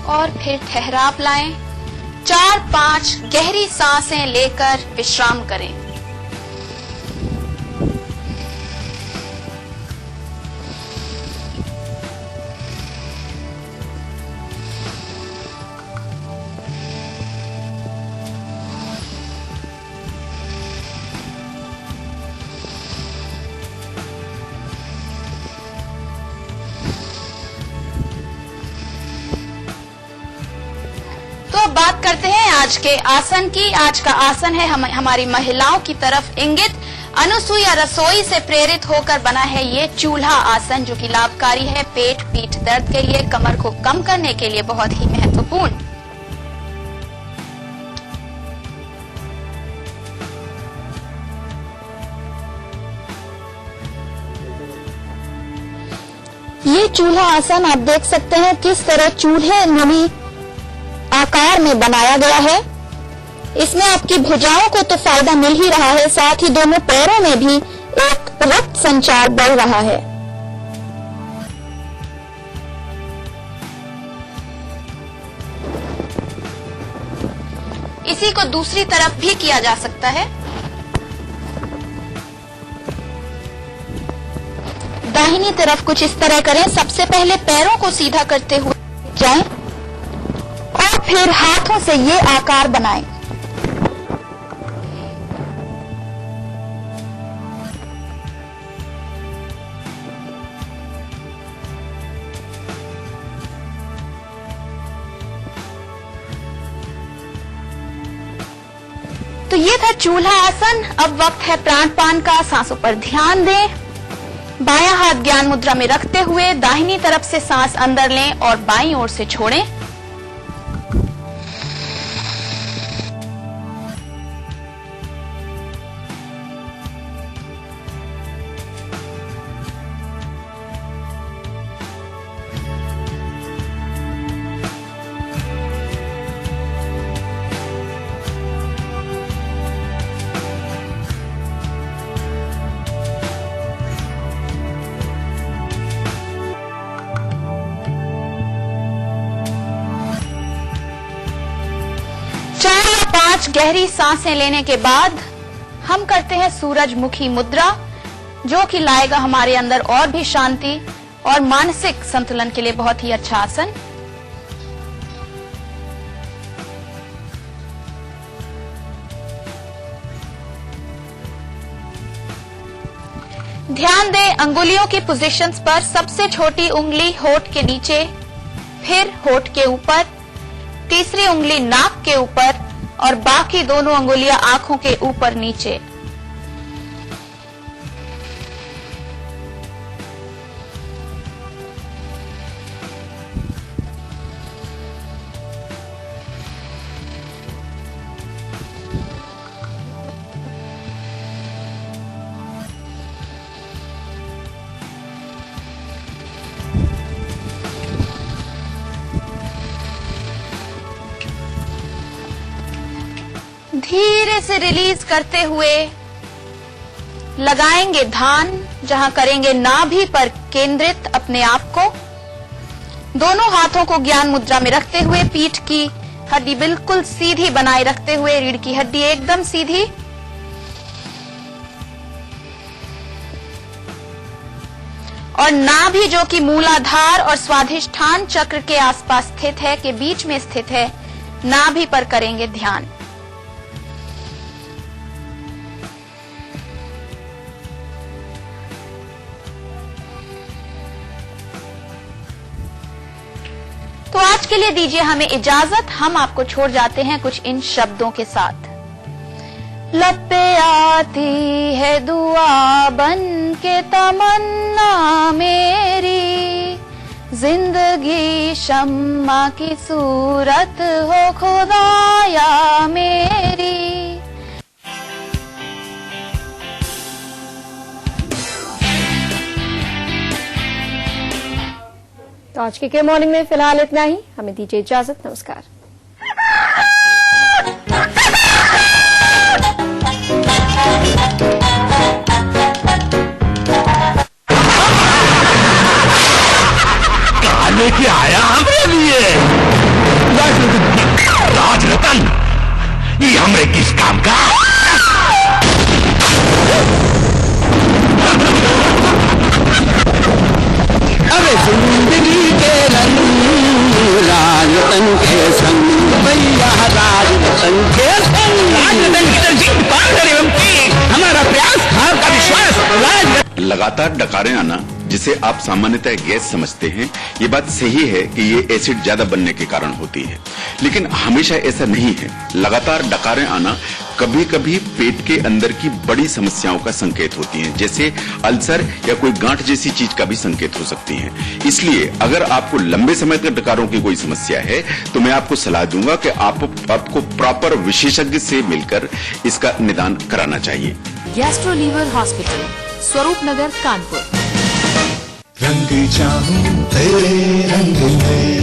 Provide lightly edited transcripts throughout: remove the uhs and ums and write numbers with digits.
और फिर ठहराव लाएं। 4-5 गहरी सांसें लेकर विश्राम करें। बात करते हैं आज के आसन की। आज का आसन है हमारी महिलाओं की तरफ इंगित। अनुसुईया रसोई से प्रेरित होकर बना है ये चूल्हा आसन, जो कि लाभकारी है पेट पीठ दर्द के लिए, कमर को कम करने के लिए बहुत ही महत्वपूर्ण। ये चूल्हा आसन आप देख सकते हैं किस तरह चूल्हे नमी आकार में बनाया गया है। इसमें आपकी भुजाओं को तो फायदा मिल ही रहा है, साथ ही दोनों पैरों में भी एक रक्त संचार बढ़ रहा है। इसी को दूसरी तरफ भी किया जा सकता है। दाहिनी तरफ कुछ इस तरह करें। सबसे पहले पैरों को सीधा करते हुए जाएं और फिर हाथों से ये आकार बनाएं। तो ये था चूल्हा आसन। अब वक्त है प्राणपान का। सांसों पर ध्यान दें। बायां हाथ ज्ञान मुद्रा में रखते हुए दाहिनी तरफ से सांस अंदर लें और बाईं ओर से छोड़ें। गहरी सांसें लेने के बाद हम करते हैं सूरजमुखी मुद्रा, जो कि लाएगा हमारे अंदर और भी शांति और मानसिक संतुलन के लिए बहुत ही अच्छा आसन। ध्यान दें अंगुलियों की पोजीशंस पर। सबसे छोटी उंगली होठ के नीचे, फिर होठ के ऊपर, तीसरी उंगली नाक के ऊपर और बाकी दोनों अंगुलियां आंखों के ऊपर नीचे। धीरे से रिलीज करते हुए लगाएंगे ध्यान, जहां करेंगे नाभि पर केंद्रित अपने आप को। दोनों हाथों को ज्ञान मुद्रा में रखते हुए पीठ की हड्डी बिल्कुल सीधी बनाए रखते हुए, रीढ़ की हड्डी एकदम सीधी। और नाभि जो कि मूलाधार और स्वाधिष्ठान चक्र के आसपास स्थित है, के बीच में स्थित है, नाभि पर करेंगे ध्यान। तो आज के लिए दीजिए हमें इजाजत। हम आपको छोड़ जाते हैं कुछ इन शब्दों के साथ। लब पे आती है दुआ बन के तमन्ना मेरी, जिंदगी शम्मा की सूरत हो खुदाया मेरी। तो आज के मॉर्निंग में फिलहाल इतना ही। हमें दीजिए इजाजत। नमस्कार। कहाँ लेके आया हमारे लिए? राजरतन, ये हमरे किस काम का? अरे जिंदगी के रंग राजरतन के संग, भैया राजरतन के संग। राजरतन की तरजीह पाकर एवं की हमारा प्रयास, आपका विश्वास। लगातार डकारें आना, जिसे आप सामान्यतः गैस समझते हैं, ये बात सही है कि ये एसिड ज्यादा बनने के कारण होती है, लेकिन हमेशा ऐसा नहीं है। लगातार डकारें आना कभी कभी पेट के अंदर की बड़ी समस्याओं का संकेत होती हैं, जैसे अल्सर या कोई गांठ जैसी चीज का भी संकेत हो सकती है। इसलिए अगर आपको लंबे समय तक डकारों की कोई समस्या है तो मैं आपको सलाह दूंगा कि आपको प्रॉपर विशेषज्ञ से मिलकर इसका निदान कराना चाहिए। गैस्ट्रो लीवर हॉस्पिटल, स्वरूप नगर, कानपुर। रंग चाहूं तेरे रंग में,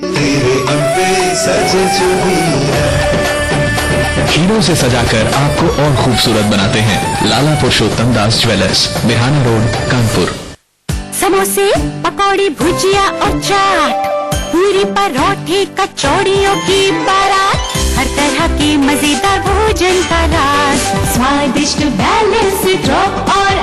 तेरे अम्बे सजे चुनी है। हीरों से सजाकर आपको और खूबसूरत बनाते हैं लाला पुरुषोत्तम दास ज्वेलर्स, बिहाना रोड, कानपुर। समोसे, पकौड़ी, भुजिया और चाट, पूरी, परोठे, कचौड़ियों की बारात, हर तरह के मजेदार भोजन का राज। स्वादिष्ट बैलेंस ड्रॉप और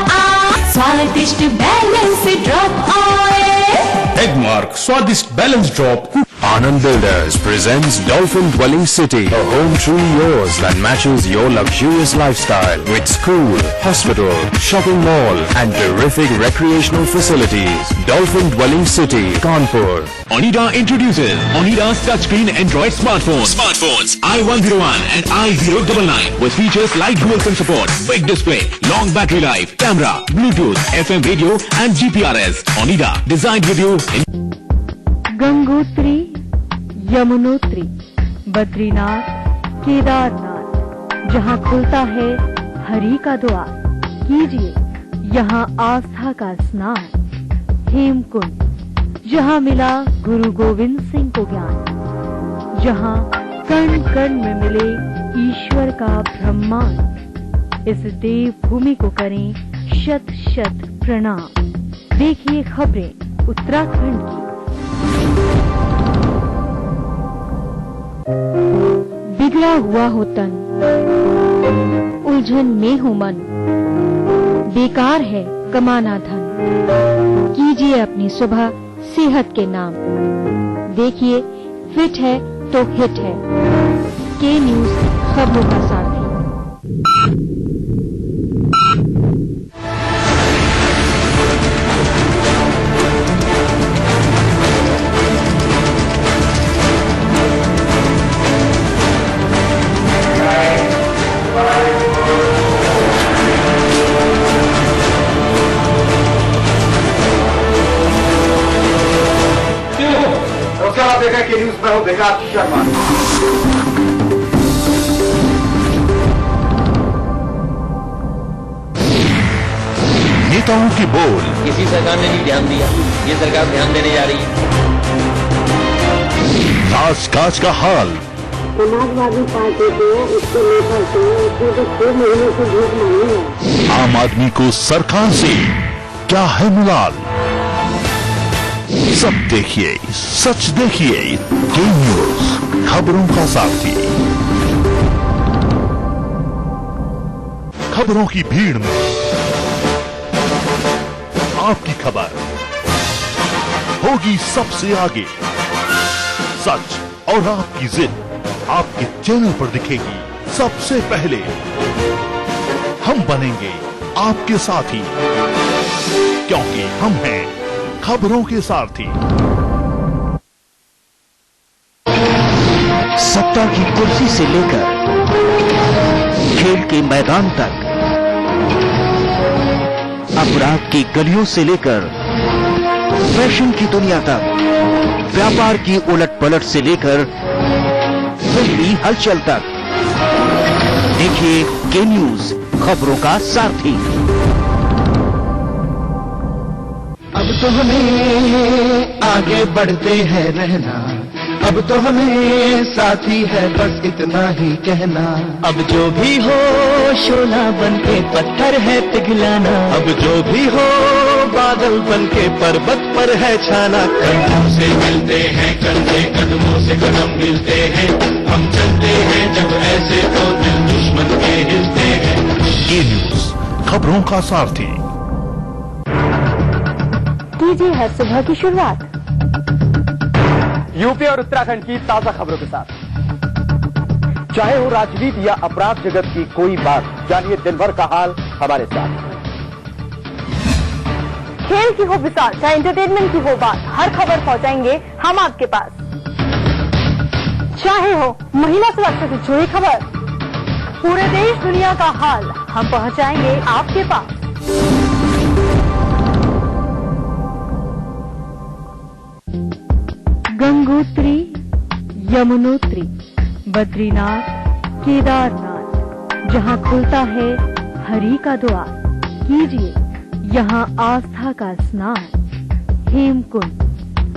स्वादिष्ट बैलेंस ड्रॉप ऑयल। एगमार्क स्वादिष्ट balance drop. Anand Builders presents Dolphin Dwelling City, a home truly yours that matches your luxurious lifestyle with school, hospital, shopping mall and terrific recreational facilities. Dolphin Dwelling City, Kanpur. Onida introduces Onida's touchscreen Android smartphones. i101 and i099 with features like dual SIM support, big display, long battery life, camera, Bluetooth, FM radio and GPRS. Onida, designed with you in Gangotri, Yamunotri, Badrinath, Kedarnath, जहाँ खुलता है हरि का द्वार, कीजिए यहाँ आस्था का स्नान। हेमकुंड, जहाँ मिला गुरु गोविंद सिंह को ज्ञान, जहाँ कण कण में मिले ईश्वर का ब्रह्मांड। इस देव भूमि को करें शत शत प्रणाम। देखिए खबरें उत्तराखंड की। बिगड़ा हुआ हो तन, उलझन में हो मन, बेकार है कमाना धन। कीजिए अपनी सुबह सेहत के नाम। देखिए फिट है तो हिट है। के न्यूज खबरों का साथी। देखा कि न्यूज में हो, देखा आपकी शर्मा। नेताओं की बोल। किसी सरकार ने नहीं ध्यान दिया, ये सरकार ध्यान देने जा रही है। राजकाज का हाल। समाजवादी पार्टी को उसके नेता से उसने तो 6 महीने से वोट मांगी है। आम आदमी को सरकार से क्या है मुलाल? सब देखिए, सच देखिए। के न्यूज खबरों का साथी। खबरों की भीड़ में आपकी खबर होगी सबसे आगे। सच और आपकी जिद आपके चैनल पर दिखेगी सबसे पहले। हम बनेंगे आपके साथी, क्योंकि हम हैं खबरों के सारथी। सत्ता की कुर्सी से लेकर खेल के मैदान तक, अपराध की गलियों से लेकर फैशन की दुनिया तक, व्यापार की उलट पलट से लेकर फिल्मी हलचल तक, देखिए के न्यूज खबरों का सारथी। अब तो हमें आगे बढ़ते हैं रहना, अब तो हमें साथी है बस इतना ही कहना। अब जो भी हो शोला बनके पत्थर है पिघलाना, अब जो भी हो बादल बादल बन के पर्वत पर है छाना। कंधों से मिलते हैं कंधे, कदमों से कदम मिलते हैं, हम चलते हैं जब ऐसे तो दिल दुश्मन के हिलते हैं। ये न्यूज खबरों का सारथी। कीजिए हर सुबह की शुरुआत यूपी और उत्तराखंड की ताजा खबरों के साथ। चाहे हो राजनीति या अपराध जगत की कोई बात, जानिए दिन भर का हाल हमारे साथ। खेल की हो विशाल, चाहे एंटरटेनमेंट की हो बात, हर खबर पहुंचाएंगे हम आपके पास। चाहे हो महिला सुरक्षा से जुड़ी खबर, पूरे देश दुनिया का हाल हम पहुंचाएंगे आपके पास। गंगोत्री, यमुनोत्री, बद्रीनाथ, केदारनाथ, जहां खुलता है हरि का द्वार, कीजिए यहाँ आस्था का स्नान। हेमकुंड,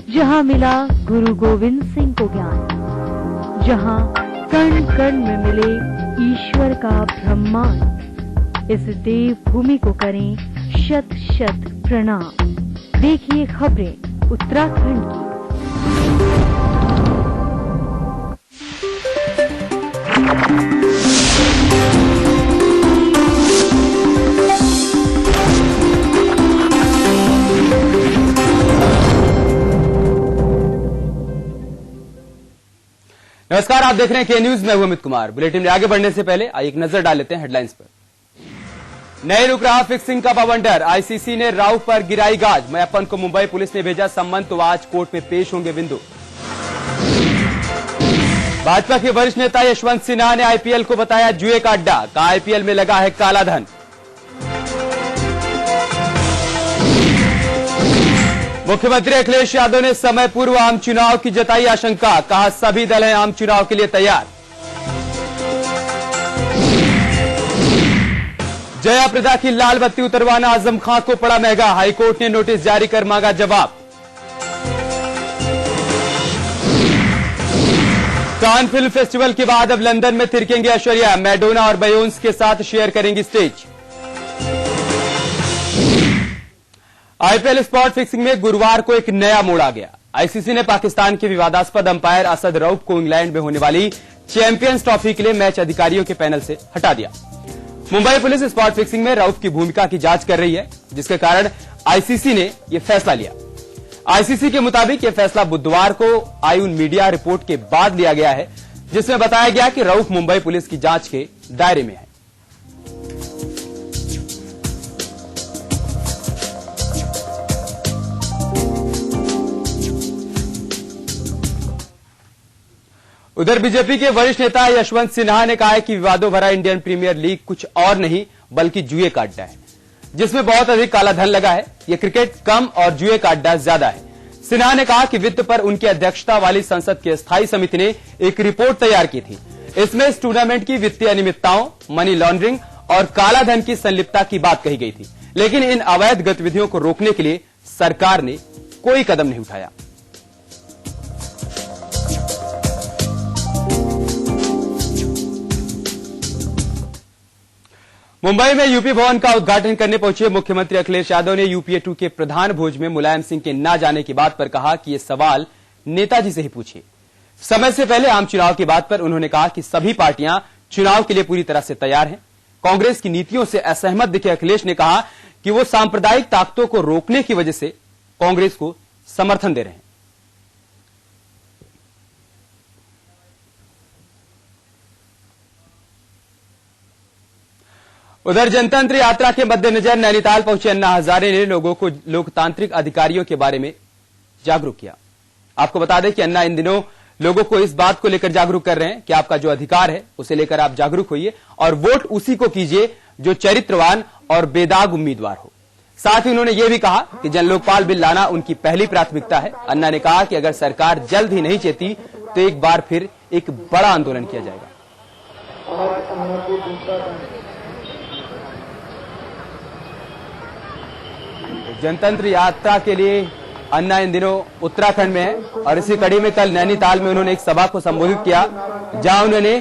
जहां मिला गुरु गोविंद सिंह को ज्ञान, जहां कण कण में मिले ईश्वर का ब्रह्मांड। इस देव भूमि को करें शत शत प्रणाम। देखिए खबरें उत्तराखंड की। नमस्कार, आप देख रहे हैं के न्यूज। मैं हूं अमित कुमार। बुलेटिन में आगे बढ़ने से पहले आइए एक नजर डाल लेते हैं हेडलाइंस पर। नहीं रुक रहा फिक्सिंग का बवंडर, आईसीसी ने राउफ पर गिराई गाज। मैप्पन को मुंबई पुलिस ने भेजा सम्मन, तो आज कोर्ट में पेश होंगे बिंदु। भाजपा के वरिष्ठ नेता यशवंत सिन्हा ने आईपीएल को बताया जुए का अड्डा, कहा आईपीएल में लगा है काला धन। मुख्यमंत्री अखिलेश यादव ने समय पूर्व आम चुनाव की जताई आशंका, कहा सभी दल हैं आम चुनाव के लिए तैयार। जया प्रदा की लाल बत्ती उतरवाना आजम खां को पड़ा महंगा, हाईकोर्ट ने नोटिस जारी कर मांगा जवाब। कान फिल्म फेस्टिवल के बाद अब लंदन में थिरकेंगे ऐश्वर्या, मैडोना और बेयोंस के साथ शेयर करेंगी स्टेज। आईपीएल स्पॉट फिक्सिंग में गुरुवार को एक नया मोड़ आ गया। आईसीसी ने पाकिस्तान के विवादास्पद अंपायर असद रऊफ को इंग्लैंड में होने वाली चैंपियंस ट्रॉफी के लिए मैच अधिकारियों के पैनल से हटा दिया। मुंबई पुलिस स्पॉट फिक्सिंग में रऊफ की भूमिका की जांच कर रही है, जिसके कारण आईसीसी ने यह फैसला लिया। आईसीसी के मुताबिक यह फैसला बुधवार को आयुन मीडिया रिपोर्ट के बाद लिया गया है, जिसमें बताया गया कि रऊफ मुंबई पुलिस की जांच के दायरे में है। उधर बीजेपी के वरिष्ठ नेता यशवंत सिन्हा ने कहा है कि विवादों भरा इंडियन प्रीमियर लीग कुछ और नहीं बल्कि जुए का अड्डा है, जिसमें बहुत अधिक काला धन लगा है। यह क्रिकेट कम और जुए का अड्डा ज्यादा है। सिन्हा ने कहा कि वित्त पर उनकी अध्यक्षता वाली संसद की स्थायी समिति ने एक रिपोर्ट तैयार की थी। इसमें इस टूर्नामेंट की वित्तीय अनियमितताओं, मनी लॉन्ड्रिंग और काला धन की संलिप्तता की बात कही गई थी, लेकिन इन अवैध गतिविधियों को रोकने के लिए सरकार ने कोई कदम नहीं उठाया। मुंबई में यूपी भवन का उद्घाटन करने पहुंचे मुख्यमंत्री अखिलेश यादव ने यूपीए 2 के प्रधान भोज में मुलायम सिंह के न जाने की बात पर कहा कि ये सवाल नेताजी से ही पूछिए। समय से पहले आम चुनाव की बात पर उन्होंने कहा कि सभी पार्टियां चुनाव के लिए पूरी तरह से तैयार हैं। कांग्रेस की नीतियों से असहमत दिखे अखिलेश ने कहा कि वो सांप्रदायिक ताकतों को रोकने की वजह से कांग्रेस को समर्थन दे रहे हैं। उधर जनतंत्र यात्रा के मद्देनजर नैनीताल पहुंचे अन्ना हजारे ने लोगों को लोकतांत्रिक अधिकारियों के बारे में जागरूक किया। आपको बता दें कि अन्ना इन दिनों लोगों को इस बात को लेकर जागरूक कर रहे हैं कि आपका जो अधिकार है उसे लेकर आप जागरूक होइए और वोट उसी को कीजिए जो चरित्रवान और बेदाग उम्मीदवार हो। साथ ही उन्होंने ये भी कहा कि जन लोकपाल बिल लाना उनकी पहली प्राथमिकता है। अन्ना ने कहा कि अगर सरकार जल्द ही नहीं चेती तो एक बार फिर एक बड़ा आंदोलन किया जाएगा। जनतंत्र यात्रा के लिए अन्ना इन दिनों उत्तराखंड में है और इसी कड़ी में कल नैनीताल में उन्होंने एक सभा को संबोधित किया, जहां उन्होंने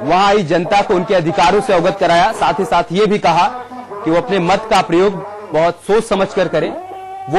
वहां आई जनता को उनके अधिकारों से अवगत कराया। साथ ही साथ ये भी कहा कि वो अपने मत का प्रयोग बहुत सोच समझकर करें